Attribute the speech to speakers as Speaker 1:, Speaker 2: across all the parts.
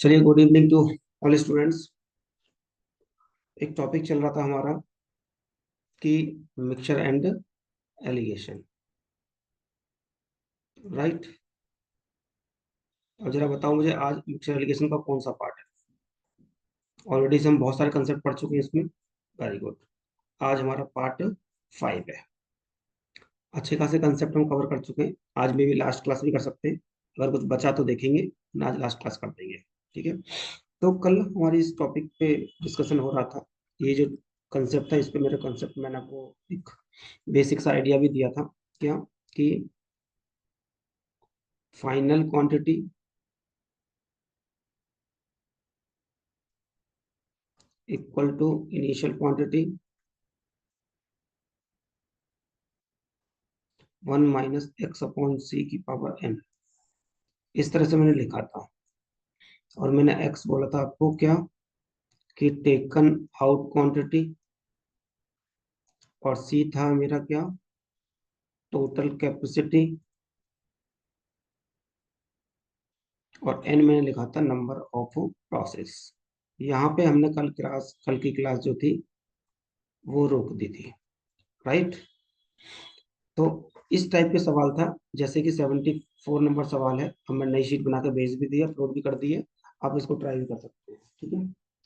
Speaker 1: चलिए, good evening to all students. एक topic चल रहा था हमारा कि मिक्सचर एंड एलिगेशन, राइट। अब जरा बताओ मुझे, आज मिक्सचर एलिगेशन का कौन सा पार्ट है? ऑलरेडी हम बहुत सारे कंसेप्ट पढ़ चुके हैं इसमें। Very good. आज हमारा पार्ट 5 है। अच्छे खासे कंसेप्ट हम कवर कर चुके हैं। आज में भी लास्ट क्लास भी कर सकते हैं। अगर कुछ बचा तो देखेंगे, ना आज लास्ट क्लास कर देंगे। ठीक है। तो कल हमारी इस टॉपिक पे डिस्कशन हो रहा था। ये जो कंसेप्ट था, इस पे मेरे कंसेप्ट मैंने आपको एक बेसिक सा आइडिया भी दिया था। क्या? कि final quantity equal to initial quantity 1 - x/c⁴n। इस तरह से मैंने लिखा था। और मैंने x बोला था आपको क्या, कि टेकन आउट क्वांटिटी, और c था मेरा क्या, टोटल कैपेसिटी, और n मैंने लिखा था नंबर ऑफ प्रोसेस। यहाँ पे हमने कल की क्लास जो थी वो रोक दी थी, राइट। तो इस टाइप के सवाल था। जैसे कि 74 नंबर सवाल है, हम नई शीट बना के भेज भी दिया, अपलोड भी कर दिए। आप इसको ट्राई भी कर सकते हैं। ठीक है,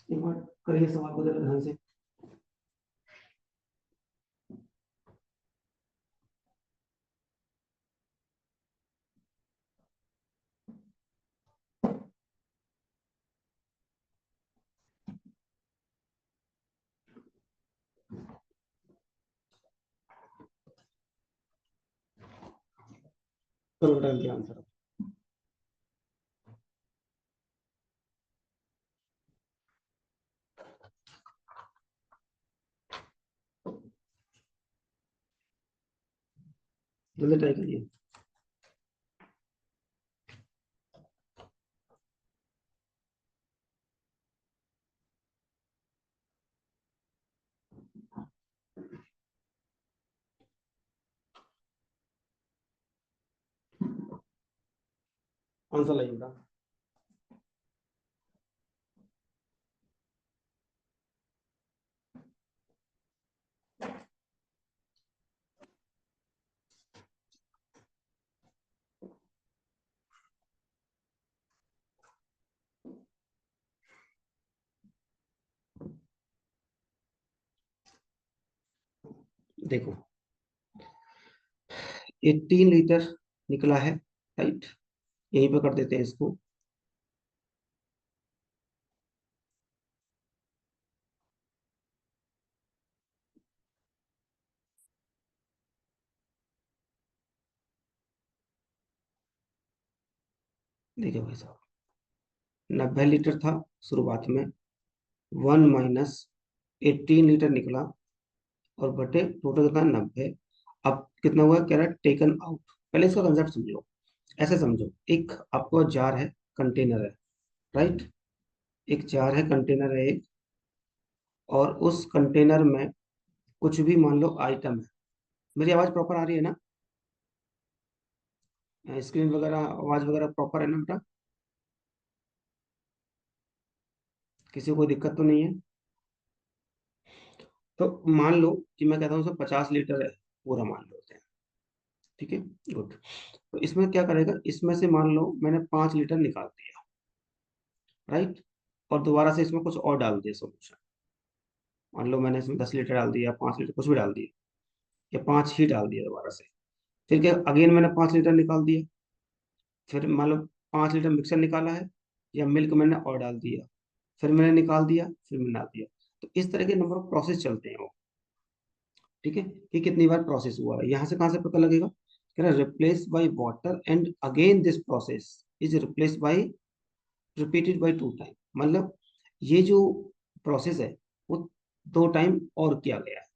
Speaker 1: एक बार करिए सवाल को जरा ध्यान से। करो टाइम दिया आंसर। जल्दी ट्राई करिए। आंसर लाइए बेटा। देखो, 18 लीटर निकला है, राइट। यहीं पे कर देते हैं इसको। देखिए भाई साहब, 90 लीटर था शुरुआत में। 1 - 18 लीटर निकला, और बटे टोटल कितना, 90। अब कितना हुआ कह रहा है, टेकन आउट। पहले इसका कंसेप्ट समझो। ऐसे समझो, एक आपको जार है, कंटेनर है, राइट। एक जार है, कंटेनर है एक, और उस कंटेनर में कुछ भी मान लो आइटम है। मेरी आवाज प्रॉपर आ रही है ना? स्क्रीन वगैरह आवाज वगैरह प्रॉपर है ना बेटा? किसी को कोई दिक्कत तो नहीं है? तो मान लो कि मैं कहता हूँ सर 50 लीटर है, पूरा मान लेते हैं। ठीक है, गुड। तो इसमें क्या करेगा, इसमें से मान लो मैंने 5 लीटर निकाल दिया, राइट। और दोबारा से इसमें कुछ और डाल दिया सोल्यूशन। मान लो मैंने इसमें 10 लीटर डाल दिया, 5 लीटर कुछ भी डाल दिया, या 5 ही डाल दिया दोबारा से। फिर क्या, अगेन मैंने 5 लीटर निकाल दिया। फिर मान लो 5 लीटर मिक्सर निकाला है, या मिल्क मैंने और डाल दिया, फिर मैंने निकाल दिया, फिर मैंने डाल दिया। तो इस तरह के नंबर ऑफ प्रोसेस चलते हैं वो। ठीक है, कि कितनी बार प्रोसेस हुआ है, यहाँ से कहाँ से पता लगेगा? कह रहा replace by water and again this process is replace by repeated bye 2 time. मतलब ये जो प्रोसेस है वो 2 टाइम और किया गया है।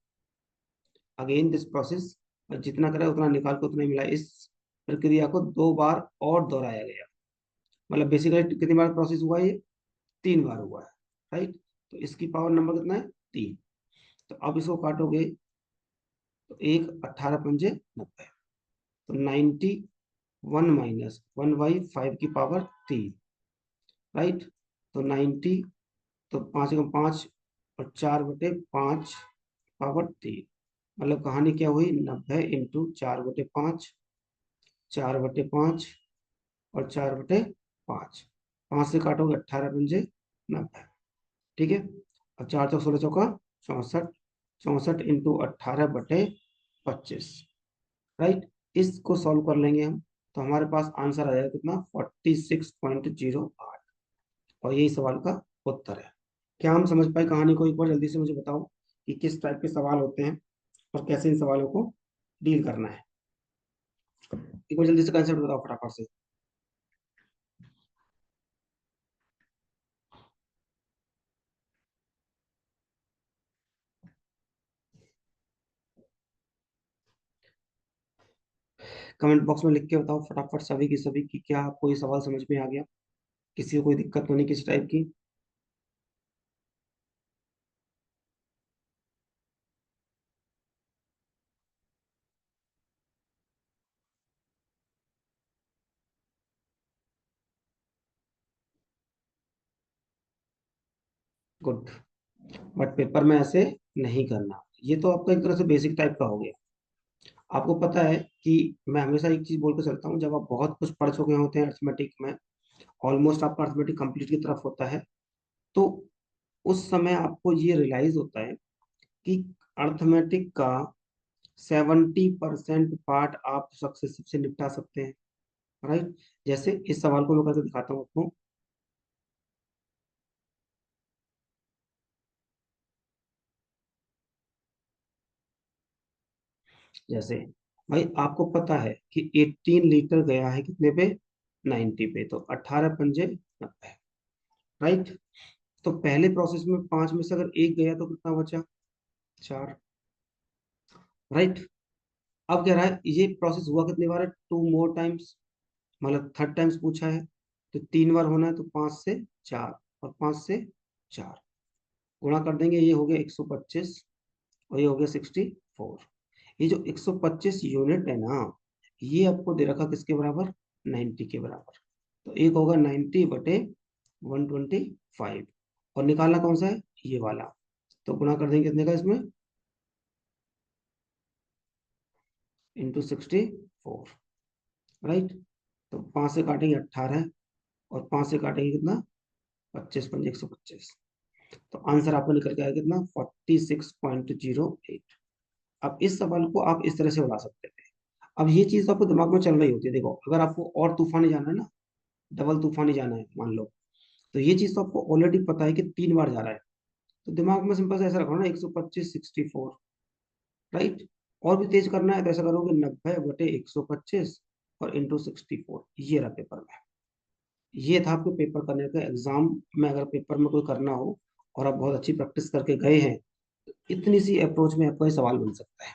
Speaker 1: अगेन दिस प्रोसेस, जितना करा उतना निकाल के उतना ही मिला। इस प्रक्रिया को 2 बार और दोहराया गया। मतलब बेसिकली कितनी बार प्रोसेस हुआ है ये? 3 बार हुआ है, राइट। तो इसकी पावर नंबर कितना है? 3। तो अब इसको काटोगे तो एक 18×5 = 90। तो 91 - 1/5 की पावर 3, राइट। तो 90, तो 5 और 4/5 पावर 3। मतलब कहानी क्या हुई, 90 इंटू 4/5, 4/5 और 4/5। 5 से काटोगे 18×5 = 90। ठीक है। अब 4 × 16 = 64। 64 इंटू 18/25। राइट। इसको सॉल्व कर लेंगे हम, तो हमारे पास आंसर आ जाएगा कितना, 46.08। और यही सवाल का उत्तर है। क्या हम समझ पाए कहानी को? एक बार जल्दी से मुझे बताओ कि किस टाइप के सवाल होते हैं और कैसे इन सवालों को डील करना है। एक बार जल्दी से कंसेप्ट बताओ फटाफट से। कमेंट बॉक्स में लिख के बताओ फटाफट सभी की सभी कि क्या आपको ये सवाल समझ में आ गया, किसी को कोई दिक्कत तो नहीं किसी टाइप की। गुड। बट पेपर में ऐसे नहीं करना। ये तो आपका एक तरह से बेसिक टाइप का हो गया। आपको पता है कि मैं हमेशा एक चीज बोल के चलता हूँ, जब आप बहुत कुछ पढ़ चुके होते हैं अर्थमेटिक में, ऑलमोस्ट आपका अर्थमेटिक कंप्लीट की तरफ होता है, तो उस समय आपको ये रियलाइज होता है कि अर्थमेटिक का 70% पार्ट आप सक्सेस से निपटा सकते हैं। राइट। जैसे इस सवाल को मैं करके दिखाता हूँ आपको। जैसे भाई आपको पता है कि 18 लीटर गया है कितने पे, 90 पे, तो 18×5 = 90। राइट। तो पहले प्रोसेस में 5 में से अगर एक गया तो कितना बचा, 4। राइट। अब कह रहा है ये प्रोसेस हुआ कितनी बार है, 2 मोर टाइम्स, मतलब थर्ड टाइम्स पूछा है, तो 3 बार होना है, तो 5 से 4 और 5 से 4 गुणा कर देंगे, ये हो गया 125 और ये हो गया 64। ये जो 125 यूनिट है ना, ये आपको दे रखा किसके बराबर, 90 के बराबर। तो एक होगा 90/125, और निकालना कौन सा है, ये वाला। तो गुणा कर देंगे कितने का इसमें, × 64। राइट। तो 5 से काटेंगे 18 और 5 से काटेंगे कितना, 25×5 = 125। तो आंसर आपको निकल के आएगा कितना, 46.08। अब इस सवाल को आप इस तरह से उड़ा सकते थे। अब ये चीज आपको दिमाग में चल रही होती है, देखो अगर आपको और तूफानी जाना है ना, डबल तूफानी जाना है मान लो, तो ये चीज तो आपको ऑलरेडी पता है कि 3 बार जा रहा है, तो दिमाग में सिंपल से ऐसा रखो ना, 125/64। राइट। और भी तेज करना है तो ऐसा करोगे, 90/125 और × 64। ये रहा पेपर में। ये था आपके पेपर करने का। एग्जाम में अगर पेपर में कोई करना हो और आप बहुत अच्छी प्रैक्टिस करके गए हैं, तो इतनी सी अप्रोच में आपका ये सवाल बन सकता है।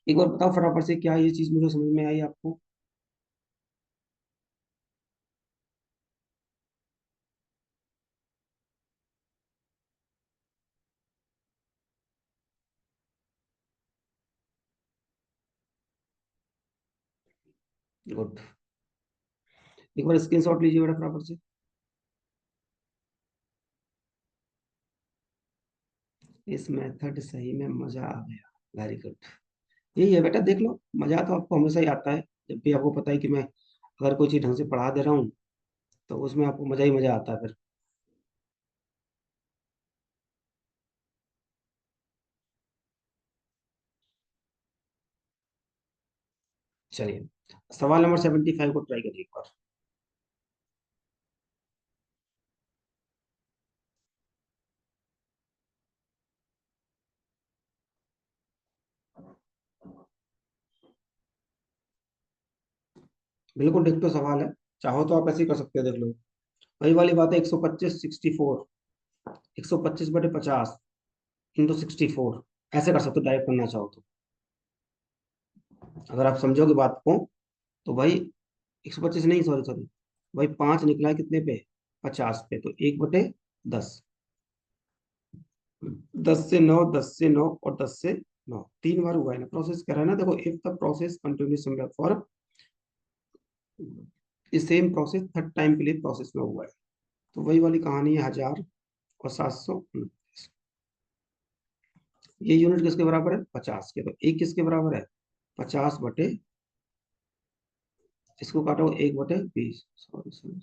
Speaker 1: एक बार बताओ फटाफट से, क्या ये चीज मुझे समझ में आई आपको? गुड। एक बार स्क्रीनशॉट लीजिए बेटा फटाफट से। इस मेथड सही में मजा आ गया, वेरी गुड। यही है बेटा, देख लो मजा तो आपको हमेशा ही आता है, जब भी आपको पता है कि मैं अगर कोई चीज ढंग से पढ़ा दे रहा हूँ, तो उसमें आपको मजा ही मजा आता है फिर। चलिए सवाल नंबर 75 को ट्राई करिए एक बार। बिल्कुल ठीक तो सवाल है। चाहो तो आप ऐसे ही कर सकते हो, देख लो। वही वाली बात है, 125/64, 125/50 × 64, ऐसे कर सकते हो डायरेक्ट करना चाहो तो। अगर आप समझोगे बात को, तो भाई 125 नहीं, सॉरी सॉरी, भाई 5 निकला है कितने पे, 50 पे, तो 1/10। 10 से 9, 10 से 9 और 10 से 9, 3 बार हुआ है ना प्रोसेस, कर रहा है ना। देखो if the process continuous for same process third time के लिए प्रोसेस में हुआ है, तो वही वाली कहानी है, 1000 और 729। ये यूनिट किसके बराबर है? 50 के। तो एक किसके बराबर है? 50/, इसको काटो 1/20। सॉरी सॉरी,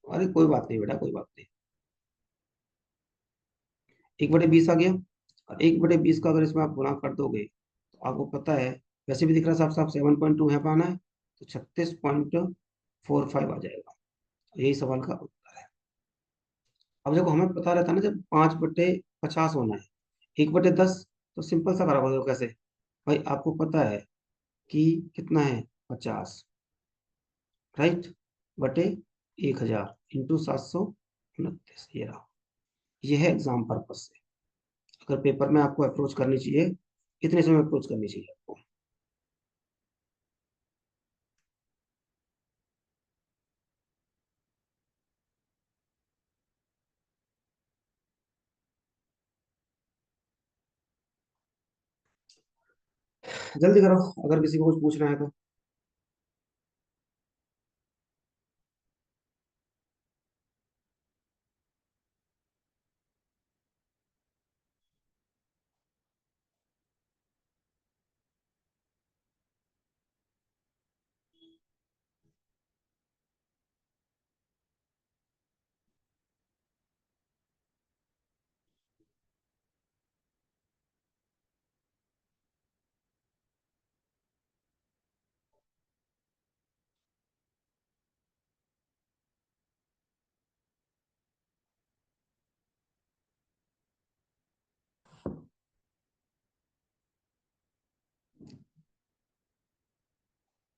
Speaker 1: अरे कोई बात नहीं बेटा, कोई बात नहीं। 1/20 आ गया। और 1/20 का अगर इसमें आप गुणा कर दोगे तो आपको पता है, वैसे भी दिख रहा है साफ साफ 7.2 है पाना है, तो 36.45 आ जाएगा। यही सवाल का उत्तर है। अब देखो, हमें पता रहता है ना, जब 5/50 होना है, 1/10, तो सिंपल सा करा दो कैसे। भाई आपको पता है कि कितना है? 50, राइट, बटे 1000 इंटू 729, ये रहा। ये है एग्जाम पर्पज से। अगर पेपर में आपको अप्रोच करनी चाहिए, इतने समय अप्रोच करनी चाहिए आपको। जल्दी करो, अगर किसी को कुछ पूछना है तो।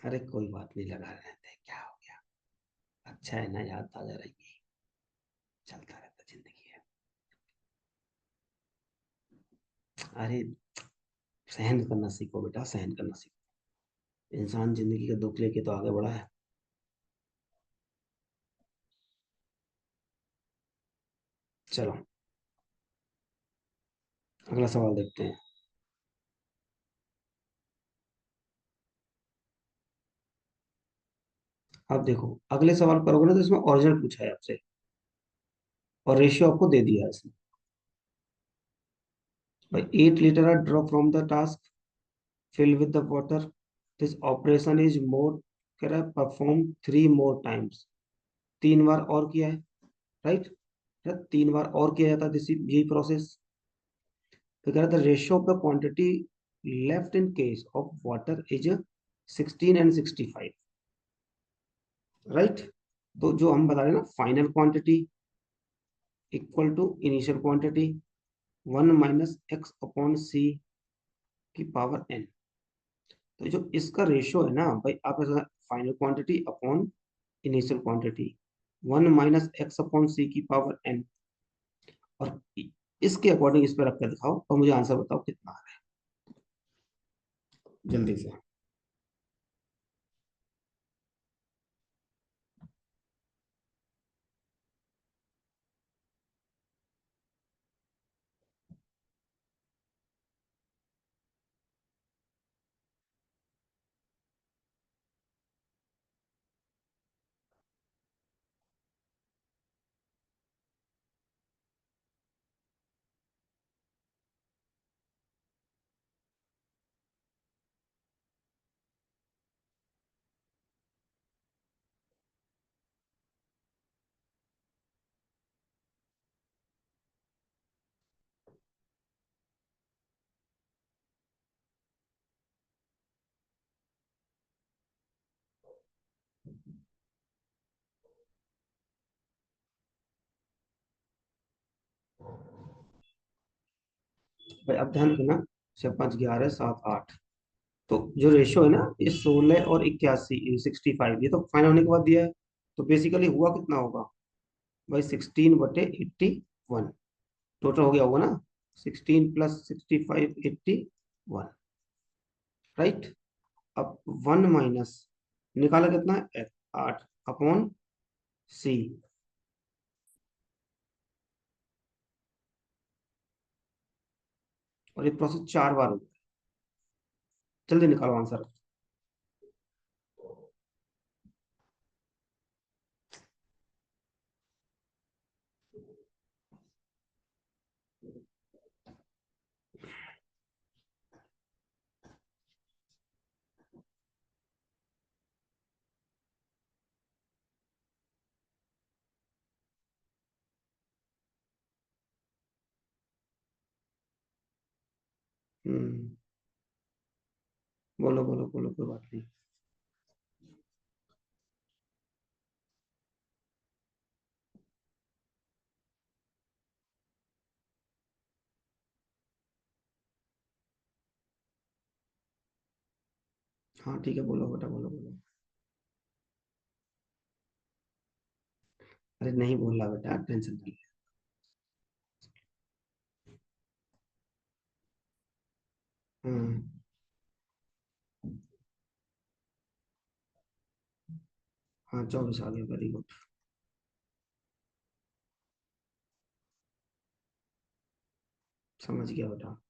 Speaker 1: अरे कोई बात नहीं, लगा रहते हैं, क्या हो गया? अच्छा है ना, याद ताजा रहेगी। चलता रहता, जिंदगी है। अरे सहन करना सीखो बेटा, सहन करना सीखो। इंसान जिंदगी का दुख लेके तो आगे बढ़ा है। चलो, अगला सवाल देखते हैं। अब देखो, अगले सवाल करोगे ना तो इसमें ओरिजिनल पूछा है आपसे, और रेशियो आपको दे दिया है इसमें। भाई 8 litre are draw from the task, fill with the water. This operation is more, कह रहा है परफॉर्म 3 more times, 3 बार और किया है, राइट। 3 बार और किया जाता है, दिस यही प्रोसेस। तो कह रहा था ratio of the quantity left in case of water is 16 and 65, right. तो जो हम बता रहे हैं ना, final quantity equal to initial quantity, 1 - x/c की पावर n। तो जो इसका रेशियो है ना भाई, आप final quantity upon initial quantity, 1 - x/c की पावर n। और इसके अकॉर्डिंग इस पे रख कर दिखाओ और मुझे आंसर बताओ कितना आ रहा है, जल्दी से। भाई अब ध्यान रखना, 6 5 11 7 8, तो जो रेशियो है ना, ये 16 और 81, 65, ये तो फाइनल होने के बाद दिया है। तो बेसिकली हुआ कितना होगा भाई? 16/81 टोटल हो गया होगा ना, 16 + 65 81, राइट। अब 1 - निकाला कितना है? 8/c। और ये प्रोसेस 4 बार हो गया। जल्दी निकालो आंसर। हम्म। बोलो बोलो बोलो, कोई बात नहीं। हाँ ठीक है, बोलो बेटा, बोलो बोलो। अरे नहीं बोल रहा बेटा, टेंशन नहीं। हाँ। हाँ 24 आ गया, वेरी गुड। समझ गया बेटा।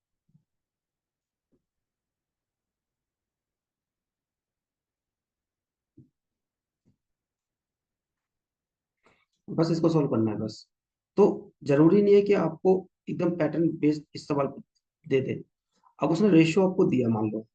Speaker 1: बस इसको सॉल्व करना है बस। तो जरूरी नहीं है कि आपको एकदम पैटर्न बेस्ड इस सवाल पे दे दे। अब उसने रेशियो आपको दिया मान लो।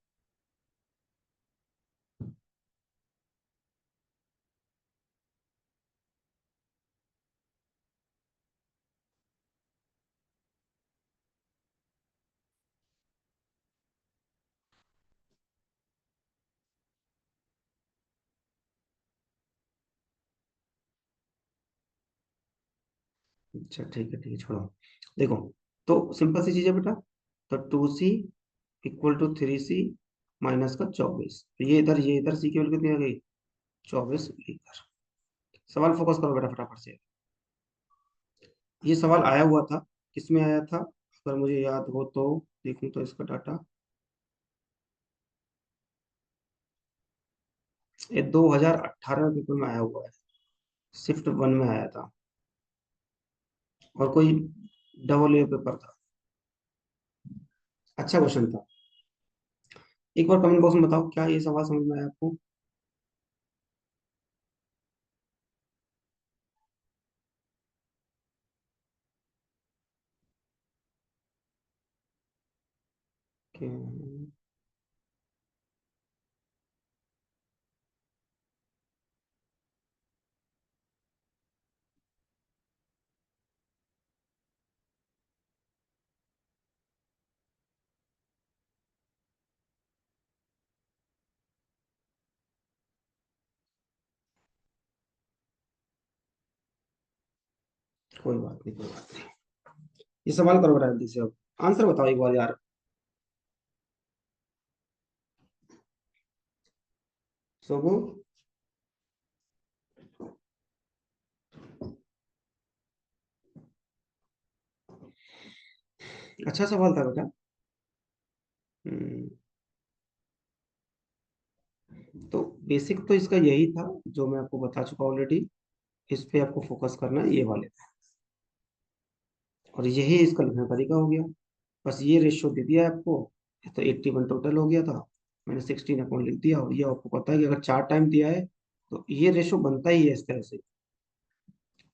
Speaker 1: अच्छा ठीक है छोड़ो। देखो, तो सिंपल सी चीज है बेटा। तो 2C equal to 3C minus का 24। ये इधर C की वैल्यू कितनी आ गई? 24 लीटर। सवाल फोकस करो बेटा फटाफट से। ये सवाल आया हुआ था, किसमें आया था अगर मुझे याद हो तो। देखूं तो इसका डाटा, ये 2018 पेपर में आया हुआ है। शिफ्ट 1 में आया था। और कोई डबल ए पेपर था। अच्छा क्वेश्चन था। एक बार कमेंट बॉक्स में बताओ, क्या ये सवाल समझ में आया आपको? कि- कोई बात नहीं, कोई बात नहीं। ये सवाल करो बेटा जल्दी से अब। आंसर बताओ एक बार यार। सोबो। अच्छा सवाल था बेटा। हम्म, तो बेसिक तो इसका यही था जो मैं आपको बता चुका ऑलरेडी। इस पे आपको फोकस करना है, ये वाले पे। और यही इसका लिखने का तरीका हो गया। बस ये रेशियो दे दिया है आपको। तो 81 टोटल हो गया था। मैंने 16 अपॉन लिख दिया, और ये आपको पता है कि अगर 4 टाइम दिया है तो ये रेशियो बनता ही है इस तरह से।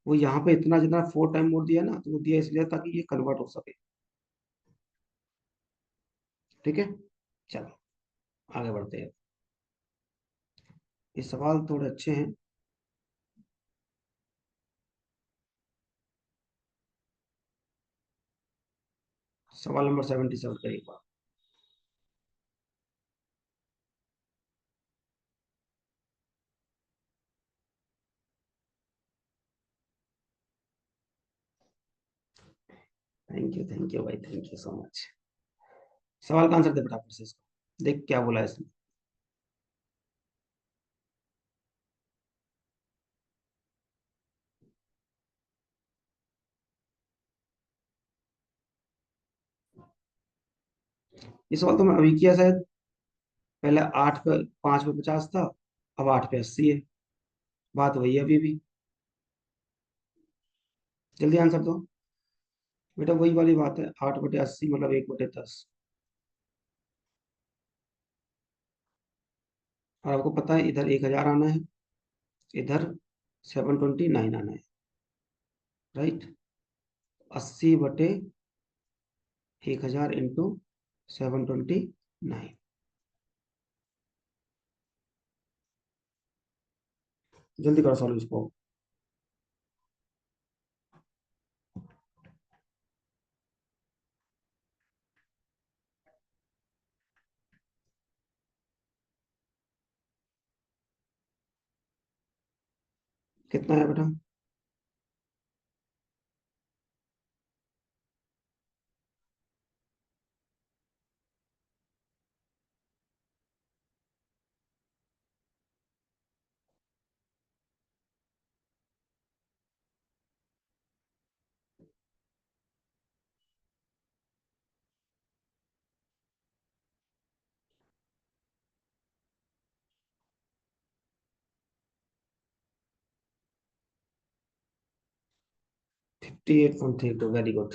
Speaker 1: वो यहाँ पे इतना जितना 4 टाइम मोड़ दिया ना, तो वो दिया इसलिए ताकि ये कन्वर्ट हो सके। ठीक है, चलो आगे बढ़ते हैं। ये सवाल थोड़े अच्छे हैं। सवाल नंबर 77 का एक बार। थैंक यू भाई, थैंक यू सो मच। सवाल का आंसर दे फटाफट से इसको, देख क्या बोला है इसने। ये सवाल तो मैं अभी किया शायद। पहले 8 पे 5 पे 50 था, अब 8 पे 80 है। बात वही है अभी भी। जल्दी आंसर दो बेटा, वही वाली बात है। 8/80 मतलब 1/10। और आपको पता है इधर 1000 आना है, इधर 729 आना है, राइट। 80/1000 इंटू 729। जल्दी करो सॉल्व इसको। कितना है बेटा? Fifty eight point three two, very good.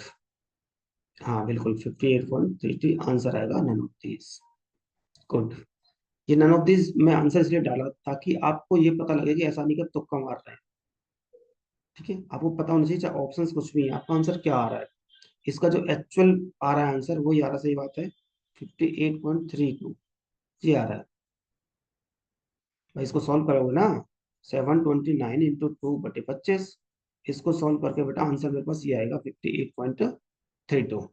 Speaker 1: हाँ बिल्कुल, 58.32 आंसर आएगा, नन ऑफ दिस। गुड। ये नन ऑफ दिस मैं आंसर इसलिए डाला ताकि आपको ये पता लगे कि ऐसा नहीं कि तुक्का मार रहे हैं। ठीक है, आपको पता होना चाहिए चाहे ऑप्शंस कुछ भी है, आपका आंसर क्या आ रहा है। इसका जो एक्चुअल आ रहा है आंसर वही आ रहा है, सही बात है। 58.32 ये आ रहा है। भाई इसको सॉल्व करोगे ना, 729 इंटू 2/25, इसको सॉल्व करके बेटा आंसर मेरे पास ये आएगा 58.32।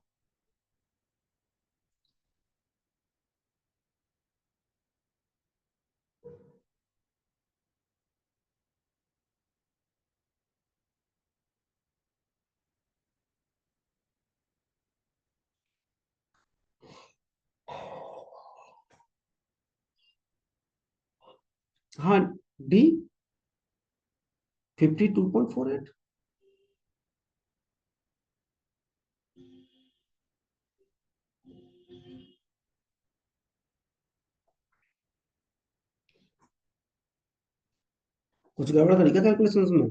Speaker 1: हाँ, डी 52.48। कुछ गड़बड़ करी क्या कैलकुलेशन में?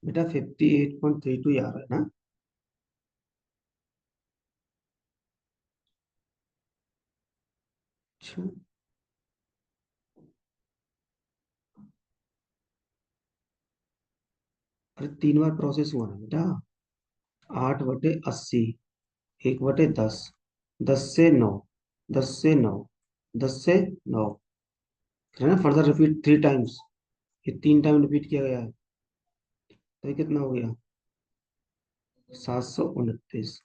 Speaker 1: बेटा 58.32 आ रहा है ना? अच्छा, अरे 3 बार प्रोसेस हुआ ना बेटा। 8/80, 1/10, 10 से 9, 10 से 9, 10 से 9, है ना। फर्दर रिपीट 3 टाइम्स, ये 3 टाइम रिपीट किया गया है। तो ये कितना हो गया? 729।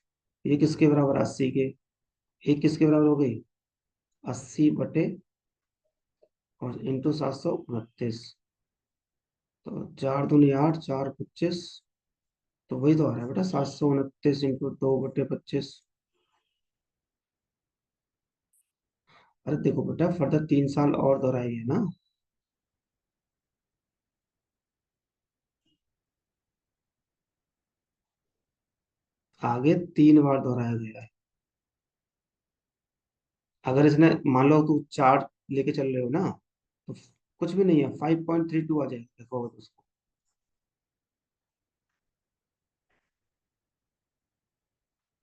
Speaker 1: ये किसके बराबर? 80 के। एक किसके बराबर हो गई? 80 और इंटू 729। तो 4 दूनी 8, 4 25। तो वही तो आ रहा है बेटा, 729 इंटू 2/25। अरे देखो बेटा, फर्दर 3 साल और दोहराएंगे ना। आगे 3 बार दोहराया गया है। अगर इसने मान लो तू 4 लेके चल रहे हो ना, तो कुछ भी नहीं है, 5.32 आ जाएगा, देखो उसको।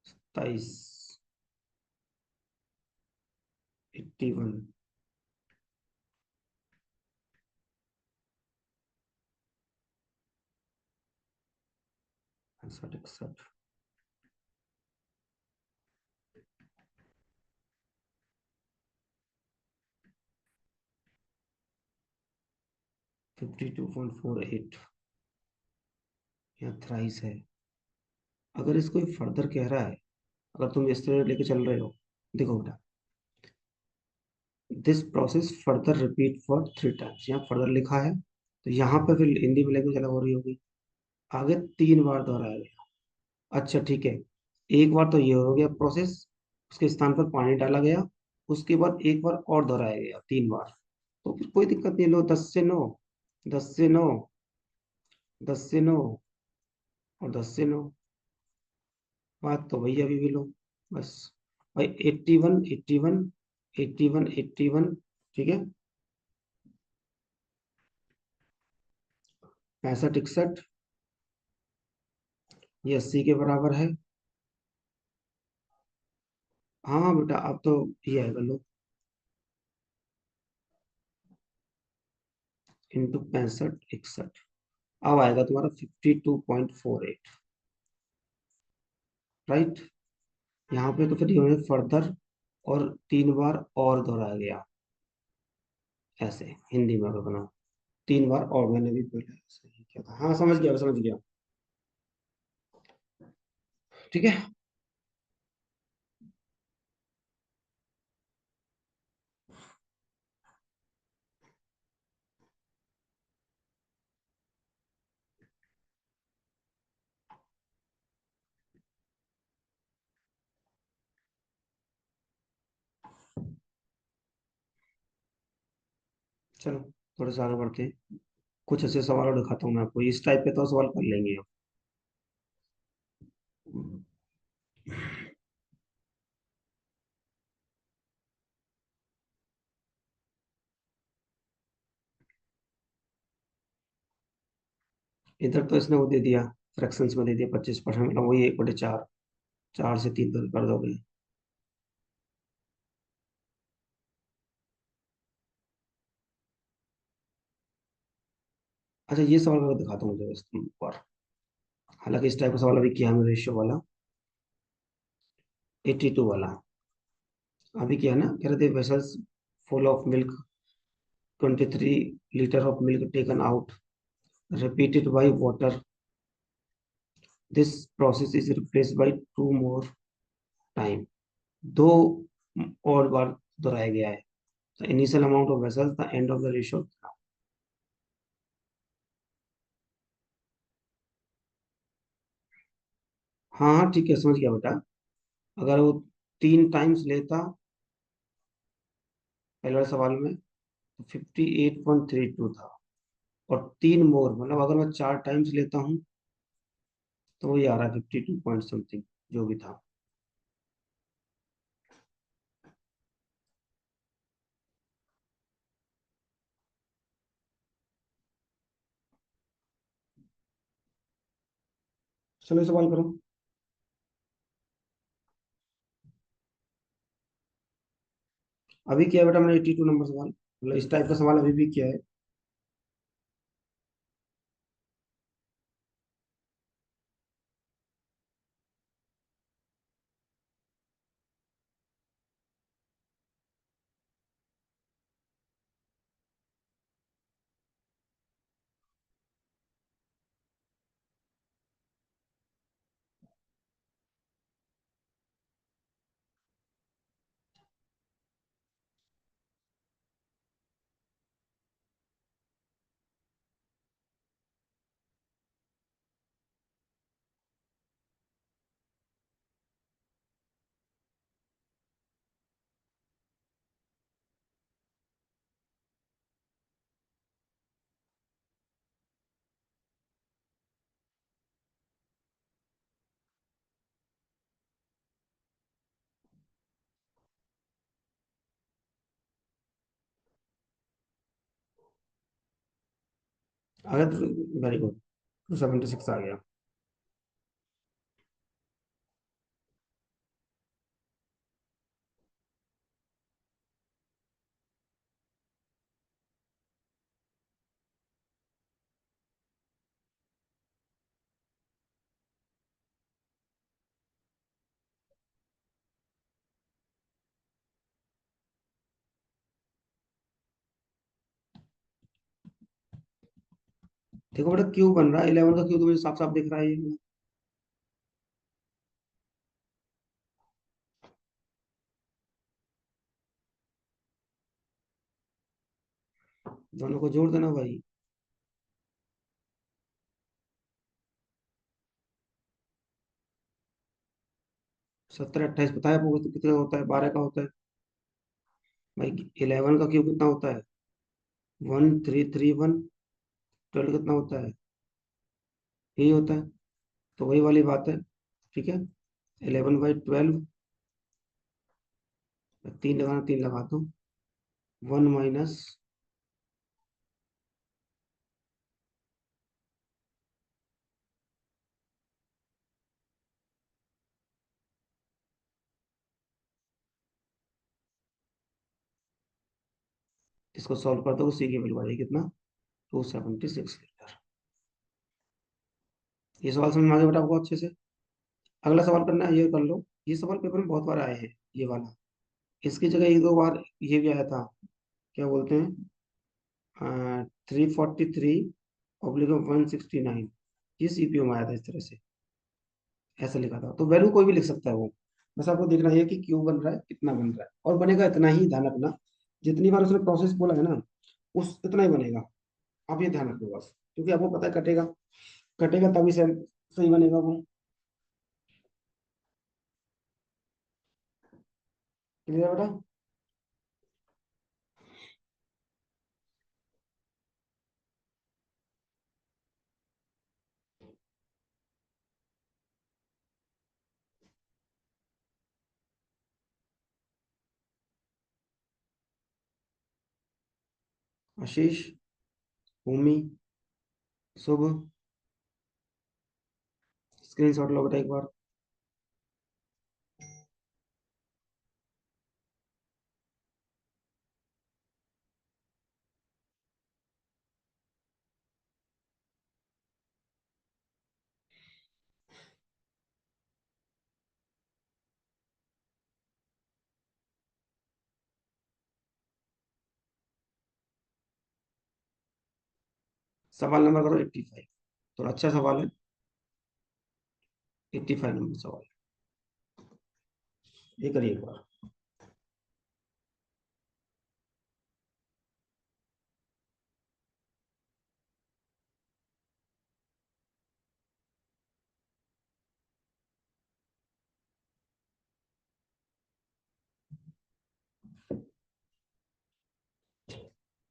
Speaker 1: 27, 81, 61, 52.48 यहाँ थ्राइस है। अगर इसको फर्दर कह रहा है, अगर तुम इस तरह लेके चल रहे हो, देखो बेटा, this process further repeat for 3 times, यहाँ फर्दर लिखा है, तो यहाँ पे फिर हिंदी में लैंग्वेज अलग हो रही होगी। आगे 3 बार दोहराया गया। अच्छा ठीक है, एक बार तो ये हो गया प्रोसेस, उसके स्थान पर पानी डाला गया, उसके बाद एक बार और दोहराया गया 3 बार। तो फिर कोई दिक्कत नहीं, लो 10 से 9, 10 से 9, 10 से 9 और 10 से 9। बात तो वही अभी भी लो बस। भाई 81 81 81 81, ठीक है। 65 61, ये 80 के बराबर है। हाँ हाँ बेटा, अब तो ये आएगा लो, इंटू 65 61, अब आएगा तुम्हारा 52.48। राइट। यहाँ पे तो फिर ये फर्दर और 3 बार और दोहराया गया, ऐसे हिंदी में अगर बनाओ, 3 बार और, मैंने भी पहले ऐसे ही किया था। हाँ समझ गया, समझ गया। ठीक है। चलो थोड़े से आगे बढ़ते हैं। कुछ ऐसे सवाल और दिखाता हूँ मैं आपको, इस टाइप के तो सवाल कर लेंगे हम। इधर तो इसने वो दे दिया, फ्रैक्शंस में दे दिया 25%, मतलब वही 1/4, 4 से 3 तक कर दोगे। अच्छा ये सवाल मैं दिखाता हूँ मुझे एक बार। हालांकि इस टाइप का सवाल अभी किया हमने, रेशियो वाला, 82 वाला। अभी क्या है ना, कह रहे थे vessels full of milk, 23 litre of milk taken out, repeated by water, this process is replaced by 2 more time, 2 और बार दोहराया गया है। तो initial amount of vessels, the end of the ratio. हाँ हाँ ठीक है, समझ गया बेटा। अगर वो 3 टाइम्स लेता पहले वाले सवाल में, तो 58.32 था, और 3 मोर, मतलब अगर मैं 4 टाइम्स लेता हूँ तो वही आ रहा है 52 पॉइंट समथिंग, जो भी था। चलो सवाल करो। अभी किया बेटा मैंने 82 नंबर सवाल, मतलब इस टाइप का सवाल अभी भी किया है। अगर, वेरी गुड, 276 आ गया। देखो बेटा क्यों बन रहा है 11 का, क्यों तो मुझे साफ साफ दिख रहा है ये। दोनों को जोड़ देना भाई। 17 28 पता है आपको कितना होता है? 12 का होता है भाई। 11 का क्यूब कितना होता है? 1331। 12 कितना होता है? यही होता है। तो वही वाली बात है। ठीक है। 11/12, 3 लगाना, 3 लगा दो, 1 - इसको सॉल्व कर दो, सी की वैल्यू आ जाएगी कितना, 276 लीटर। ये सवाल समझ में आ गया बेटा आपको अच्छे से? अगला सवाल करना है, ये कर लो। ये सवाल पेपर में बहुत बार आए हैं, ये वाला। इसकी जगह एक दो बार ये भी आया था, क्या बोलते हैं, 343/169, ये सीपीओ में आया था इस तरह से, ऐसा लिखा था। तो वैल्यू कोई भी लिख सकता है वो, बस आपको देखना है कि क्यों बन रहा है, कितना बन रहा है, और बनेगा इतना ही, ध्यान रखना। जितनी बार उसने प्रोसेस बोला है ना, उस इतना ही बनेगा। आप ये ध्यान रखो बस, क्योंकि आपको पता है कटेगा, कटेगा तभी सही बनेगा वो। क्लियर है बेटा? आशीष, भूमि, शुभ, स्क्रीनशॉट लो बेटा एक बार। सवाल नंबर करो 85, थोड़ा अच्छा सवाल है, 85 नंबर सवाल। ये करिए एक बार।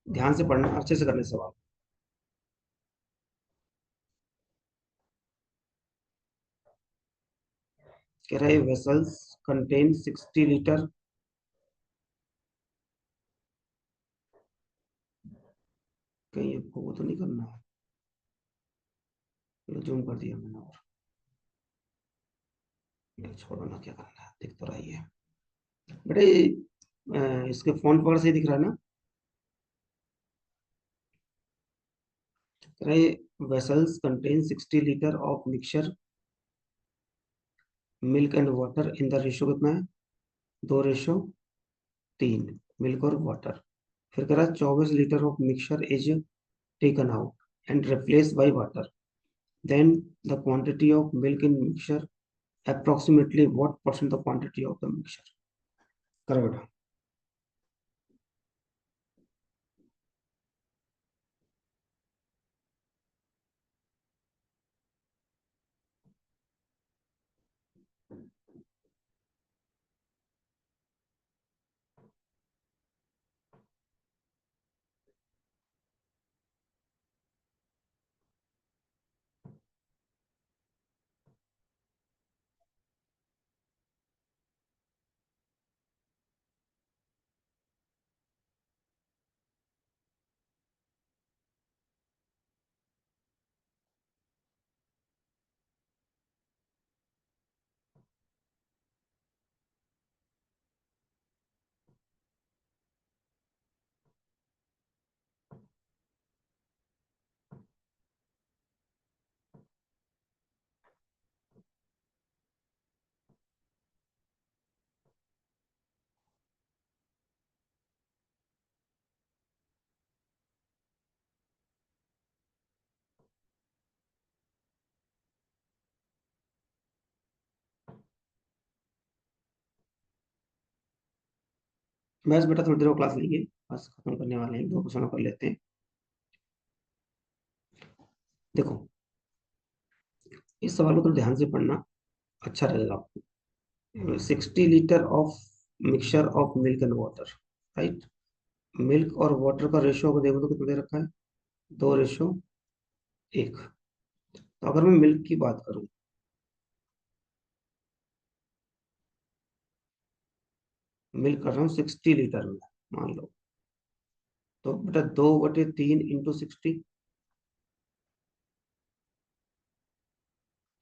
Speaker 1: ध्यान से पढ़ना, अच्छे से करने सवाल। कह रहा है वेसल्स कंटेन 60 लीटर, कहीं आपको वो तो नहीं करना है, चलो जूम कर दिया मैंने, और ये छोड़ो ना, क्या करना है, दिख तो रही है बेटे। इसके फोन पर से दिख रहा है ना? कह रहा है vessels contain 60 litre of mixture milk and water in the ratio कितना है, 2:3, मिल्क और वाटर। फिर कह रहा है 24 litre of mixture is taken out and replace by water, then the quantity of milk in mixture approximately what percent the quantity of the mixture। करो बेटा। बस बेटा थोड़ी देर को क्लास लेंगे, बस खत्म करने वाले हैं, 2 क्वेश्चन कर लेते हैं। देखो, इस सवाल को तो ध्यान से पढ़ना, अच्छा रहेगा आपको। 60 litre of mixture of milk and water, right. Milk और वाटर का रेशियो को देखो तो कितना दे रखा है, 2:1। तो अगर मैं मिल्क की बात करूं, मिल्क कर रहा हूँ 60 लीटर में मान लो, तो बेटा 2/3 इंटू 60,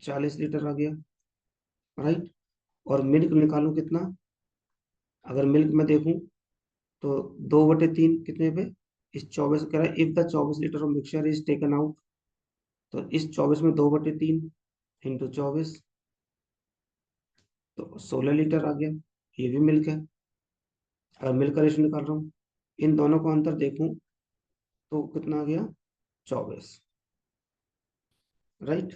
Speaker 1: 40 लीटर आ गया, राइट। और मिल्क निकालूं कितना, अगर मिल्क में देखूं तो 2/3 कितने पे, इस 24 कह रहा है if the 24 litre of mixture is taken out, तो इस 24 में 2/3 इंटू 24, तो 16 लीटर आ गया, ये भी मिल्क है। अगर मिल्क का रेशो निकाल रहा हूँ, इन दोनों का अंतर देखूं तो कितना आ गया, 24, राइट।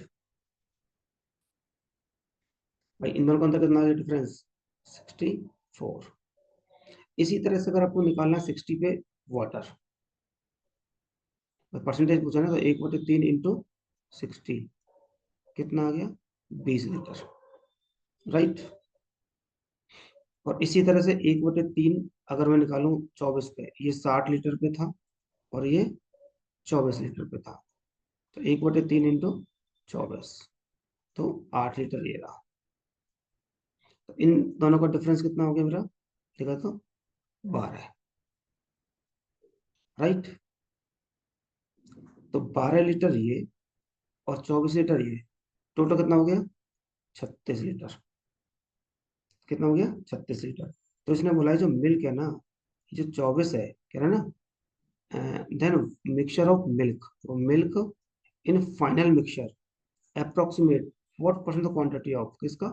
Speaker 1: भाई इन दोनों का अंतर कितना आ गया डिफरेंस, 64। इसी तरह से अगर आपको निकालना है 60 पे वाटर, परसेंटेज पूछा ना, तो 1/3 इंटू 60 कितना आ गया, 20 लीटर, राइट। और इसी तरह से 1/3 अगर मैं निकालूं 24 पे, ये 60 लीटर पे था और ये 24 लीटर पे था, तो 1/3 इंटू 24, तो 8 लीटर ये रहा। तो इन दोनों का डिफरेंस कितना हो गया मेरा, देखा तो 12, राइट। तो 12 लीटर ये और 24 लीटर ये, टोटल कितना हो गया, 36 लीटर। कितना हो गया, 36 लीटर। तो इसने बोला है जो मिल्क है ना, ये जो 24 है कह रहा है ना, देन मिक्सचर ऑफ मिल्क, तो milk in final mixture approximate what percent the quantity of किसका,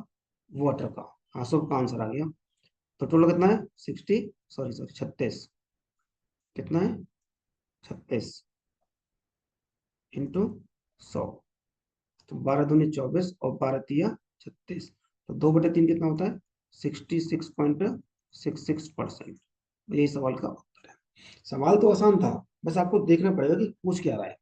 Speaker 1: वाटर का। हाँ सब का आंसर आ गया। तो टोटल कितना है, 60, सॉरी सॉरी 36, कितना है, 36 इंटू 100, तो 12 दूनी 24 और 12 तिया 36, तो 2/3 कितना होता है, 66.66%। यही सवाल का उत्तर है। सवाल तो आसान था, बस आपको देखना पड़ेगा कि पूछ क्या रहा है।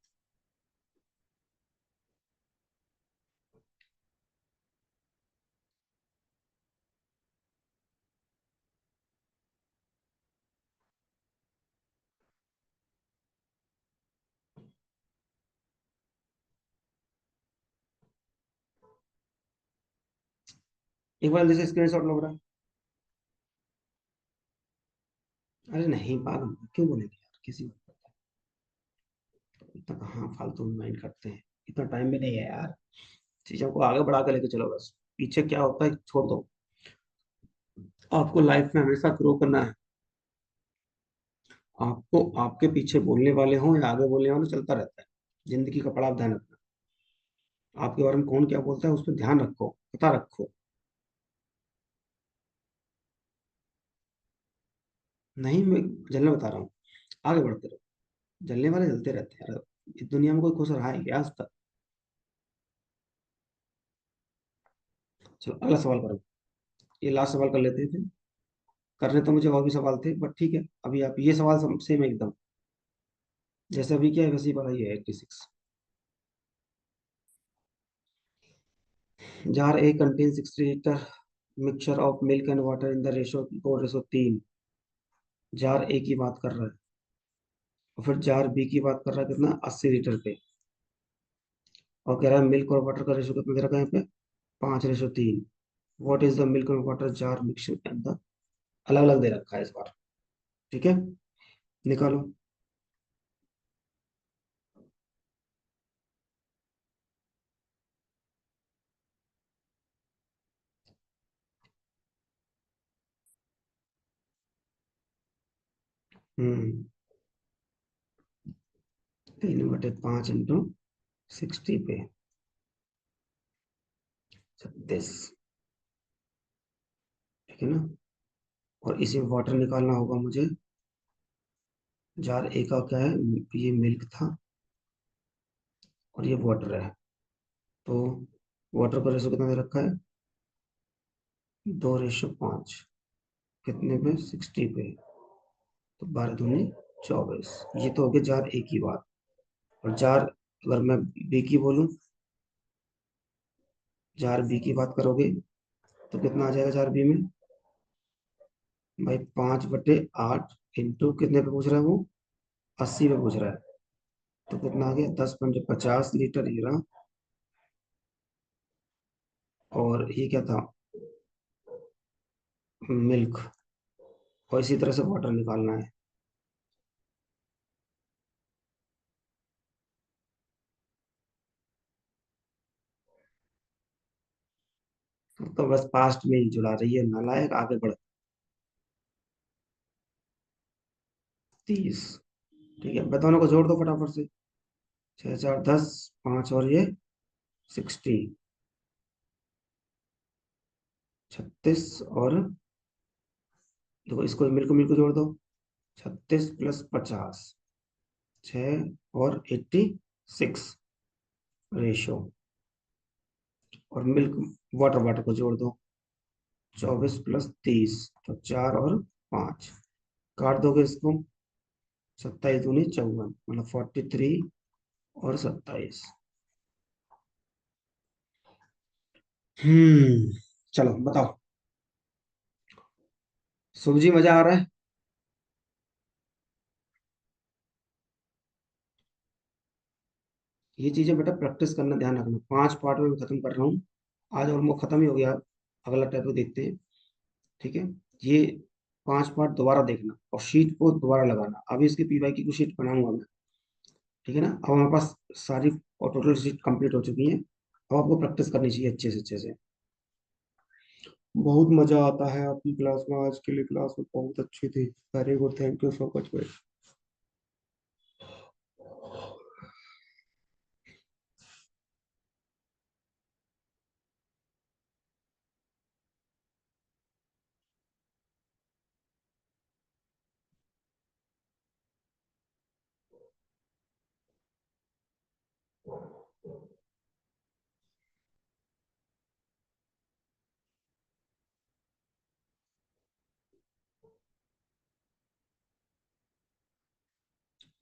Speaker 1: एक बार जैसे स्क्रीनशॉट लो बेटा। अरे नहीं पागल क्यों बोलेंगे यार, किसी को इतना कहाँ फालतू में माइंड करते हैं, इतना टाइम भी नहीं है यार। चीजों को आगे बढ़ा के लेके चलो, बस पीछे क्या होता है छोड़ दो। आपको लाइफ में हमेशा ग्रो करना है। आपको आपके पीछे बोलने वाले हों या आगे बोलने वाले, चलता रहता है। जिंदगी का पड़ाव ध्यान रखना, आपके बारे में कौन क्या बोलता है उस पर ध्यान रखो, पता रखो। नहीं मैं जलने बता रहा हूँ, आगे बढ़ते रहो। जलने वाले जलते रहते हैं यार, इस दुनिया में कोई खुश रहा है क्या आज तक। चलो अगला सवाल करो, ये लास्ट सवाल कर लेते थे। करने तो मुझे और भी सवाल थे बट ठीक है, अभी आप ये सवाल सेम एकदम जैसे अभी क्या है वैसे ही वाला ही है, 86। Jar A contain 60 litre mixture of milk and water in the ratio 4:3, jar A की बात कर रहा है, और फिर जार बी की बात कर रहा है कितना, 80 लीटर पे, और कह रहा है मिल्क और वाटर का रेशो कितना दे रखा है यहाँ पे, 5:3। व्हाट इज द मिल्क और water jar mixture and the, अलग अलग दे रखा है इस बार, ठीक है, निकालो। हम्म 3/5 इंटू 60 पे 36, ठीक है ना। और इसी में वाटर निकालना होगा मुझे, जार ए का क्या है, ये मिल्क था और ये वाटर है, तो वाटर का रेशो कितना दे रखा है, 2:5, कितने पे, 60 पे, तो 12 दूनी 24। ये तो हो गया जार ए की बात। और जार, अगर मैं बी की बोलूं, जार बी की बात करोगे तो कितना आ जाएगा जार बी में, भाई 5/8 इंटू कितने पे पूछ रहा है वो, 80 पे पूछ रहा है, तो कितना आ गया, 10×50 लीटर ये रहा। और ये क्या था, मिल्क, और इसी तरह से वाटर निकालना है। तो बस पास्ट में ही जुड़ा रही है, नालायक, आगे बढ़। 30। ठीक है, मैं दोनों को जोड़ दो फटाफट से। 6 4 10, 5 और ये 60, 36 और, देखो इसको मिल को जोड़ दो। 36 + 50, 6 और 86 रेशो। और मिल्क, वाटर वाटर को जोड़ दो। 24 + 30, तो 4 और 5। काट दोगे इसको। 27 दूनी 54, मतलब 43 और 27। चलो बताओ। सुबह मजा आ रहा है। ये चीजें बेटा प्रैक्टिस करना, ध्यान रखना। 5 पार्ट में मैं खत्म कर रहा हूँ। आज ऑलमोस्ट खत्म ही हो गया। अगला टॉपिक देखते हैं। ठीक है। ये 5 पार्ट दोबारा देखना और शीट को दोबारा लगाना। अभी इसकी पीवाई की कुछ शीट बनाऊंगा मैं। ठीक है ना। अब हमारे पास सारी और टोटल शीट कंप्लीट हो चुकी है। अब आपको प्रैक्टिस करनी चाहिए अच्छे से अच्छे से। बहुत मजा आता है आपकी क्लास में। आज के लिए क्लास में बहुत अच्छी थी। Very good, thank you so much.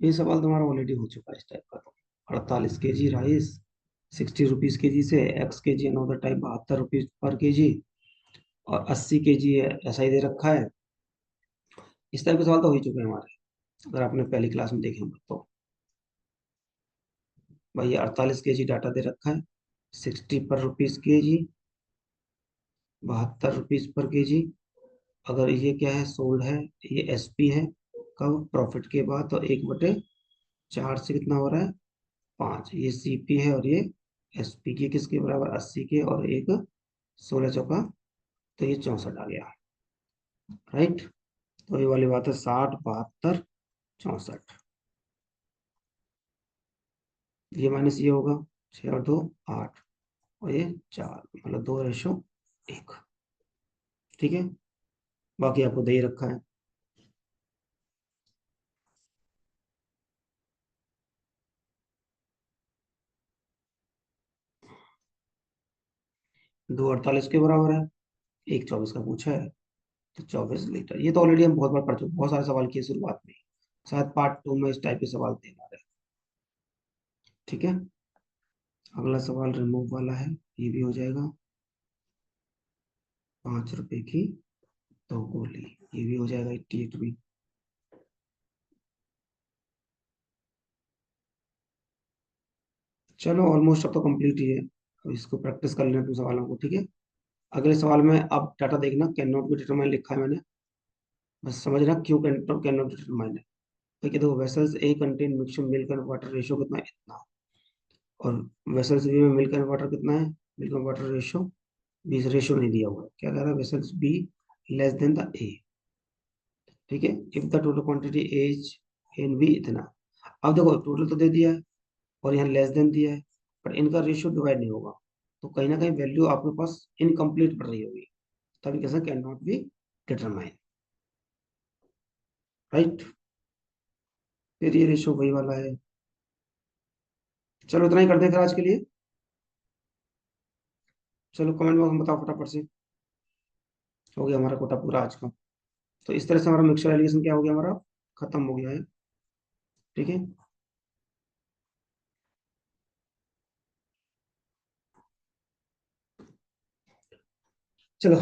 Speaker 1: ये सवाल तुम्हारा ऑलरेडी हो चुका है इस टाइप का। तो 48 kg राइस 60 रुपीज केजी से, x kg another type 72 rupees per KG, और 80 kg है, ऐसा ही दे रखा है। इस टाइप के सवाल तो हो ही चुके हैं हमारे, अगर आपने पहली क्लास में देखे होंगे तो। भाई 48 kg डाटा दे रखा है, 60 पर rupees KG, 72 rupees per KG. अगर ये क्या है, सोल्ड है, ये एसपी है, कब, प्रॉफिट के बाद। तो 1/4 से कितना हो रहा है, 5। ये सीपी है और ये एसपी की किसके बराबर, 80 के, और एक 16 चौका, तो ये 64 आ गया। राइट। तो ये वाली बात है, 60 72 64। ये माइनस ये होगा, 6 और 2 8, और ये 4, मतलब 2:1। ठीक है। बाकी आपको दे ही रखा है। 2 48 के बराबर है, 1 24 का पूछा है, तो 24 लीटर। ये तो ऑलरेडी हम बहुत बार पढ़ चुके, बहुत सारे सवाल किए शुरुआत में। शायद पार्ट 2 में इस टाइप के सवाल देना है। ठीक है। अगला सवाल रिमूव वाला है, ये भी हो जाएगा। 5 रुपए की 2 गोली, ये भी हो जाएगा। 88 भी। चलो ऑलमोस्ट अब तो कंप्लीट ही है। अब इसको प्रैक्टिस कर लेना तुम सवालों को। ठीक है। अगले सवाल में अब डाटा देखना, कैन नॉट बी डिटरमाइन लिखा है मैंने, बस समझना क्यों कैन नॉट बी डिटरमाइन है। ठीक है। देखो, vessels A contain mixture milk and water ratio कितना है, इतना। और वेसल्स बी में मिल्क एंड वाटर कितना है, milk and water ratio 20। Ratio नहीं दिया हुआ है, क्या कह रहा है, vessels B less than the A. ठीक है। If the total quantity as in B इतना। अब देखो टोटल तो दे दिया है, और यहाँ लेस देन दिया है, पर इनका रेशियो डिवाइड नहीं होगा। तो कहीं ना कहीं वैल्यू आपके पास इनकम्प्लीट पड़ रही होगी, तभी कैसे can not be determine. Right. फिर ये रेशियो वही वाला है। चलो इतना ही करते हैं फिर आज के लिए। चलो कमेंट बॉक्स में बताओ फटाफट से। हो गया हमारा कोटा पूरा आज का। तो इस तरह से हमारा मिक्सचर एलिगेशन क्या हो गया, हमारा खत्म हो गया है। ठीक है। चलो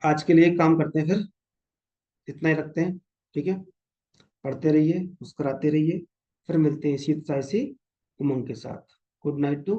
Speaker 1: आज के लिए एक काम करते हैं फिर, इतना ही रखते हैं। ठीक है। पढ़ते रहिए, मुस्कुराते रहिए। फिर मिलते हैं इसी तरह से उमंग के साथ। Good night to